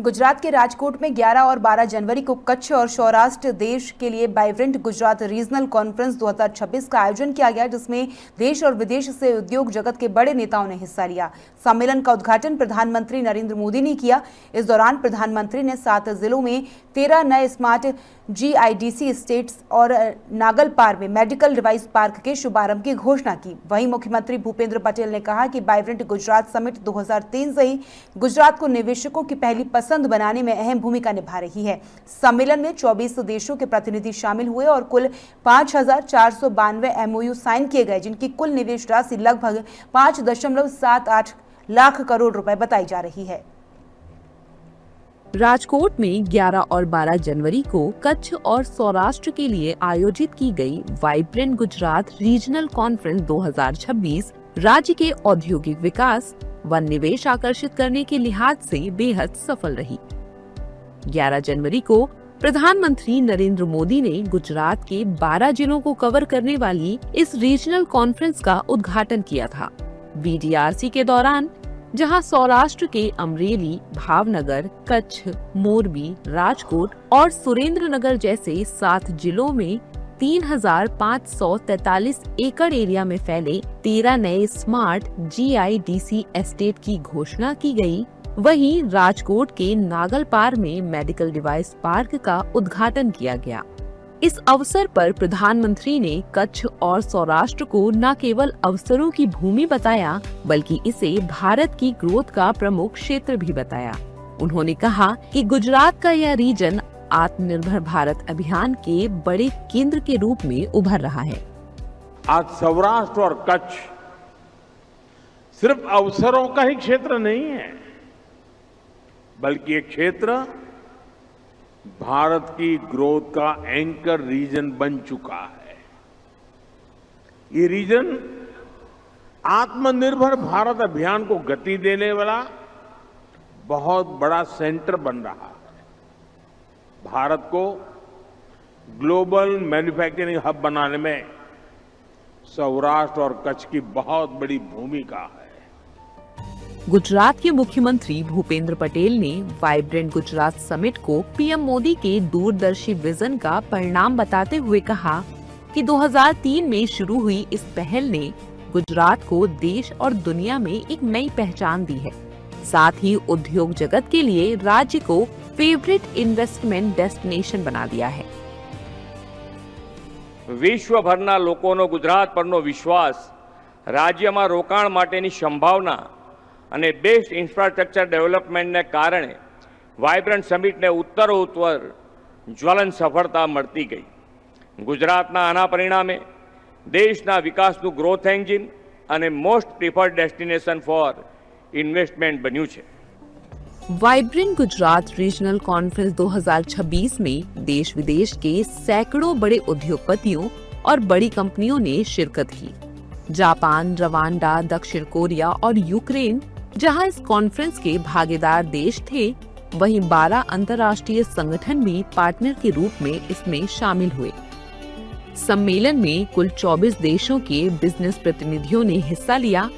गुजरात के राजकोट में 11 और 12 जनवरी को कच्छ और सौराष्ट्र देश के लिए वाइब्रेंट गुजरात रीजनल कॉन्फ्रेंस 2026 का आयोजन किया गया, जिसमें देश और विदेश से उद्योग जगत के बड़े नेताओं ने हिस्सा लिया। सम्मेलन का उद्घाटन प्रधानमंत्री नरेंद्र मोदी ने किया। इस दौरान प्रधानमंत्री ने 7 जिलों में 13 नए स्मार्ट GIDC स्टेट्स और नागलपार में मेडिकल डिवाइस पार्क के शुभारंभ की घोषणा की। वहीं मुख्यमंत्री भूपेंद्र पटेल ने कहा कि वाइब्रेंट गुजरात समिट 2003 से ही गुजरात को निवेशकों की पहली पसंद बनाने में अहम भूमिका निभा रही है। सम्मेलन में 24 देशों के प्रतिनिधि शामिल हुए और कुल 5,492 MOU साइन किए गए, जिनकी कुल निवेश राशि लगभग 5.78 लाख करोड़ रुपए बताई जा रही है। राजकोट में 11 और 12 जनवरी को कच्छ और सौराष्ट्र के लिए आयोजित की गई वाइब्रेंट गुजरात रीजनल कॉन्फ्रेंस 2026 राज्य के औद्योगिक विकास व निवेश आकर्षित करने के लिहाज से बेहद सफल रही। 11 जनवरी को प्रधानमंत्री नरेंद्र मोदी ने गुजरात के 12 जिलों को कवर करने वाली इस रीजनल कॉन्फ्रेंस का उद्घाटन किया था। VDRC के दौरान जहां सौराष्ट्र के अमरेली, भावनगर, कच्छ, मोरबी, राजकोट और सुरेंद्रनगर जैसे 7 जिलों में 3,543 एकड़ एरिया में फैले 13 नए स्मार्ट GIDC एस्टेट की घोषणा की गई, वहीं राजकोट के नागलपार में मेडिकल डिवाइस पार्क का उद्घाटन किया गया। इस अवसर पर प्रधानमंत्री ने कच्छ और सौराष्ट्र को न केवल अवसरों की भूमि बताया, बल्कि इसे भारत की ग्रोथ का प्रमुख क्षेत्र भी बताया। उन्होंने कहा कि गुजरात का यह रीजन आत्मनिर्भर भारत अभियान के बड़े केंद्र के रूप में उभर रहा है। आज सौराष्ट्र और कच्छ सिर्फ अवसरों का ही क्षेत्र नहीं है, बल्कि एक क्षेत्र भारत की ग्रोथ का एंकर रीजन बन चुका है। ये रीजन आत्मनिर्भर भारत अभियान को गति देने वाला बहुत बड़ा सेंटर बन रहा है। भारत को ग्लोबल मैन्युफैक्चरिंग हब बनाने में सौराष्ट्र और कच्छ की बहुत बड़ी भूमिका है। गुजरात के मुख्यमंत्री भूपेंद्र पटेल ने वाइब्रेंट गुजरात समिट को PM मोदी के दूरदर्शी विजन का परिणाम बताते हुए कहा कि 2003 में शुरू हुई इस पहल ने गुजरात को देश और दुनिया में एक नई पहचान दी है। साथ ही उद्योग जगत के लिए राज्य को फेवरेट इन्वेस्टमेंट डेस्टिनेशन बना दिया है। વિશ્વભરના લોકોનો ગુજરાત પરનો વિશ્વાસ, રાજ્યમાં રોકાણ માટેની સંભાવના અને બેસ્ટ ઇન્ફ્રાસ્ટ્રક્ચર ડેવલપમેન્ટને કારણે વાઇબ્રન્ટ સમિટને ઉત્તરોત્તર જ્વલંત સફળતા મળતી ગઈ। ગુજરાતના આના પરિણામે દેશના વિકાસનું ગ્રોથ એન્જિન અને most preferred destination for investment બન્યું છે। वाइब्रेंट गुजरात रीजनल कॉन्फ्रेंस 2026 में देश विदेश के सैकड़ों बड़े उद्योगपतियों और बड़ी कंपनियों ने शिरकत की। जापान, रवांडा, दक्षिण कोरिया और यूक्रेन जहां इस कॉन्फ्रेंस के भागीदार देश थे, वहीं 12 अंतर्राष्ट्रीय संगठन भी पार्टनर के रूप में इसमें शामिल हुए। सम्मेलन में कुल 24 देशों के बिजनेस प्रतिनिधियों ने हिस्सा लिया।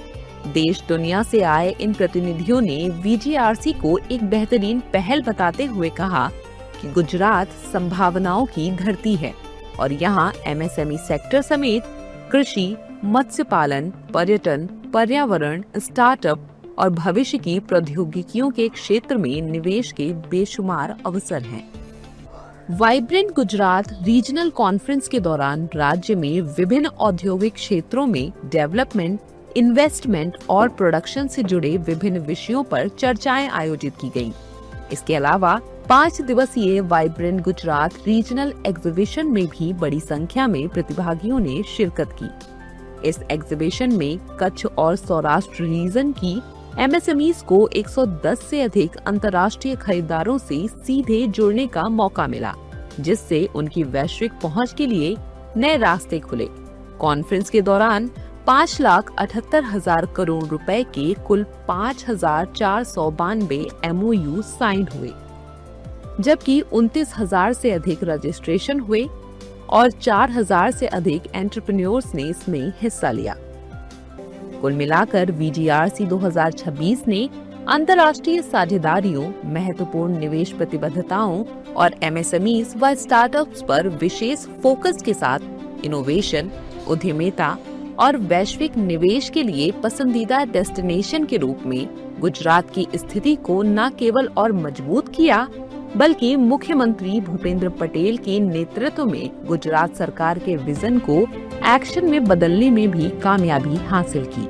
देश दुनिया से आए इन प्रतिनिधियों ने VGRC को एक बेहतरीन पहल बताते हुए कहा कि गुजरात संभावनाओं की धरती है और यहाँ MSME सेक्टर समेत कृषि, मत्स्य पालन, पर्यटन, पर्यावरण, स्टार्टअप और भविष्य की प्रौद्योगिकियों के क्षेत्र में निवेश के बेशुमार अवसर हैं। वाइब्रेंट गुजरात रीजनल कॉन्फ्रेंस के दौरान राज्य में विभिन्न औद्योगिक क्षेत्रों में डेवलपमेंट, इन्वेस्टमेंट और प्रोडक्शन से जुड़े विभिन्न विषयों पर चर्चाएं आयोजित की गयी। इसके अलावा 5 दिवसीय वाइब्रेंट गुजरात रीजनल एग्जीबिशन में भी बड़ी संख्या में प्रतिभागियों ने शिरकत की। इस एग्जीबिशन में कच्छ और सौराष्ट्र रीजन की MSMEs को 110 से अधिक अंतर्राष्ट्रीय खरीदारों से सीधे जुड़ने का मौका मिला, जिससे उनकी वैश्विक पहुंच के लिए नए रास्ते खुले। कॉन्फ्रेंस के दौरान 5,78,000 करोड़ रुपए के कुल 5,492 MOU साइन हुए, जबकि 29,000 से अधिक रजिस्ट्रेशन हुए और 4,000 से अधिक एंटरप्रेन्योर्स ने इसमें हिस्सा लिया। कुल मिलाकर VGRC 2026 ने अंतर्राष्ट्रीय साझेदारियों, महत्वपूर्ण निवेश प्रतिबद्धताओं और एमएसएमईज व स्टार्टअप्स पर विशेष फोकस के साथ इनोवेशन, उद्यमिता और वैश्विक निवेश के लिए पसंदीदा डेस्टिनेशन के रूप में गुजरात की स्थिति को न केवल और मजबूत किया, बल्कि मुख्यमंत्री भूपेंद्र पटेल के नेतृत्व में गुजरात सरकार के विजन को एक्शन में बदलने में भी कामयाबी हासिल की।